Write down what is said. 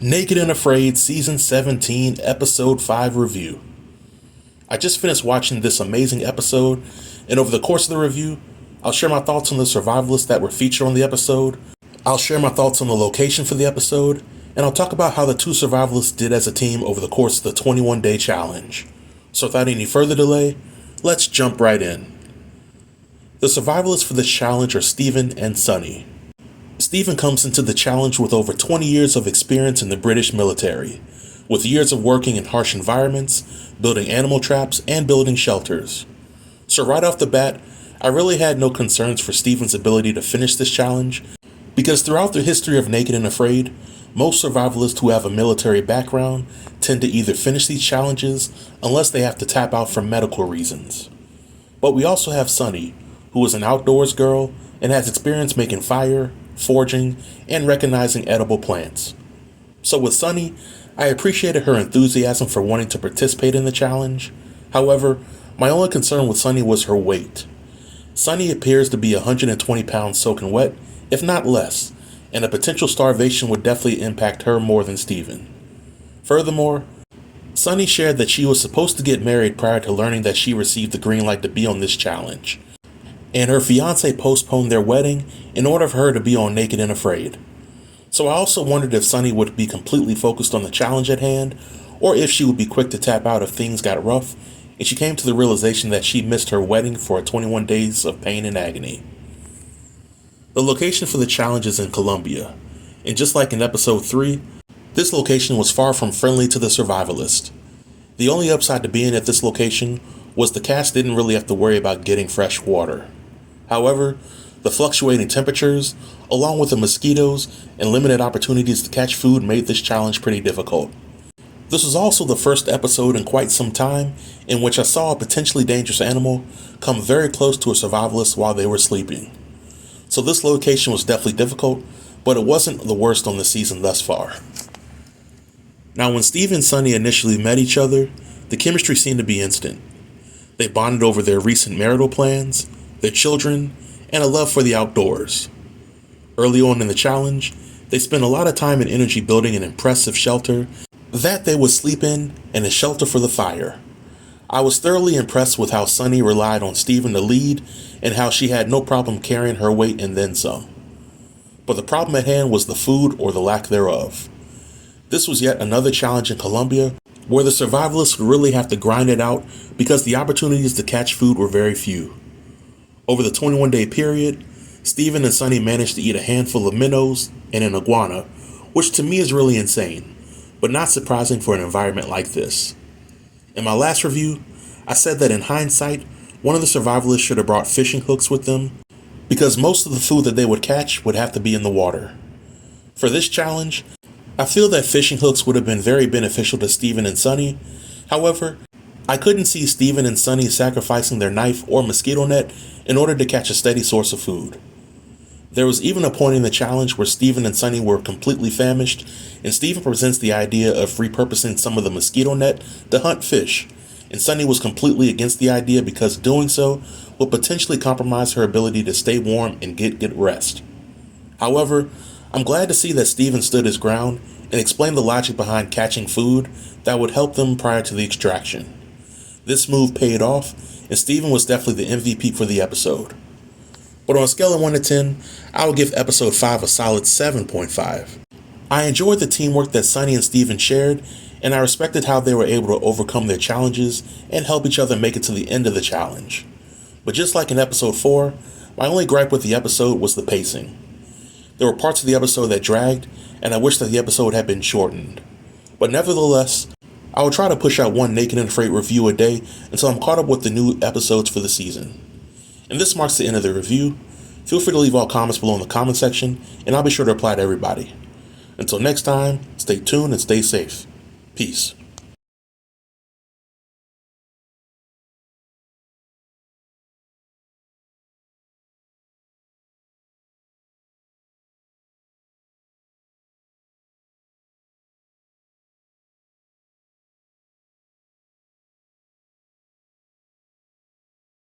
Naked and Afraid Season 17 Episode 5 Review. I just finished watching this amazing episode, and over the course of the review, I'll share my thoughts on the survivalists that were featured on the episode, I'll share my thoughts on the location for the episode, and I'll talk about how the two survivalists did as a team over the course of the 21-day challenge. So without any further delay, let's jump right in. The survivalists for this challenge are Stephen and Sunny. Stephen comes into the challenge with over 20 years of experience in the British military, with years of working in harsh environments, building animal traps, and building shelters. So right off the bat, I really had no concerns for Stephen's ability to finish this challenge, because throughout the history of Naked and Afraid, most survivalists who have a military background tend to either finish these challenges unless they have to tap out for medical reasons. But we also have Sunny, who is an outdoors girl and has experience making fire, foraging, and recognizing edible plants. So with Sunny, I appreciated her enthusiasm for wanting to participate in the challenge. However, my only concern with Sunny was her weight. Sunny appears to be 120 pounds soaking wet, if not less, and a potential starvation would definitely impact her more than Stephen. Furthermore, Sunny shared that she was supposed to get married prior to learning that she received the green light to be on this challenge, and her fiancé postponed their wedding in order for her to be on Naked and Afraid. So I also wondered if Sunny would be completely focused on the challenge at hand, or if she would be quick to tap out if things got rough, and she came to the realization that she missed her wedding for 21 days of pain and agony. The location for the challenge is in Colombia, and just like in episode 3, this location was far from friendly to the survivalists. The only upside to being at this location was the cast didn't really have to worry about getting fresh water. However, the fluctuating temperatures, along with the mosquitoes and limited opportunities to catch food, made this challenge pretty difficult. This was also the first episode in quite some time in which I saw a potentially dangerous animal come very close to a survivalist while they were sleeping. So this location was definitely difficult, but it wasn't the worst on the season thus far. Now, when Steve and Sunny initially met each other, the chemistry seemed to be instant. They bonded over their recent marital plans, their children, and a love for the outdoors. Early on in the challenge, they spent a lot of time and energy building an impressive shelter that they would sleep in and a shelter for the fire. I was thoroughly impressed with how Sunny relied on Stephen to lead and how she had no problem carrying her weight and then some. But the problem at hand was the food or the lack thereof. This was yet another challenge in Colombia where the survivalists would really have to grind it out because the opportunities to catch food were very few. Over the 21-day period, Stephen and Sunny managed to eat a handful of minnows and an iguana, which to me is really insane, but not surprising for an environment like this. In my last review, I said that in hindsight, one of the survivalists should have brought fishing hooks with them because most of the food that they would catch would have to be in the water. For this challenge, I feel that fishing hooks would have been very beneficial to Stephen and Sunny. However, I couldn't see Stephen and Sunny sacrificing their knife or mosquito net in order to catch a steady source of food. There was even a point in the challenge where Stephen and Sunny were completely famished, and Stephen presents the idea of repurposing some of the mosquito net to hunt fish, and Sunny was completely against the idea because doing so would potentially compromise her ability to stay warm and get good rest. However, I'm glad to see that Stephen stood his ground and explained the logic behind catching food that would help them prior to the extraction. This move paid off, and Stephen was definitely the MVP for the episode. But on a scale of 1 to 10, I would give episode 5 a solid 7.5. I enjoyed the teamwork that Sunny and Stephen shared, and I respected how they were able to overcome their challenges and help each other make it to the end of the challenge. But just like in episode 4, my only gripe with the episode was the pacing. There were parts of the episode that dragged, and I wish that the episode had been shortened. But nevertheless, I will try to push out one Naked and Afraid review a day until I'm caught up with the new episodes for the season. And this marks the end of the review. Feel free to leave all comments below in the comment section, and I'll be sure to reply to everybody. Until next time, stay tuned and stay safe. Peace.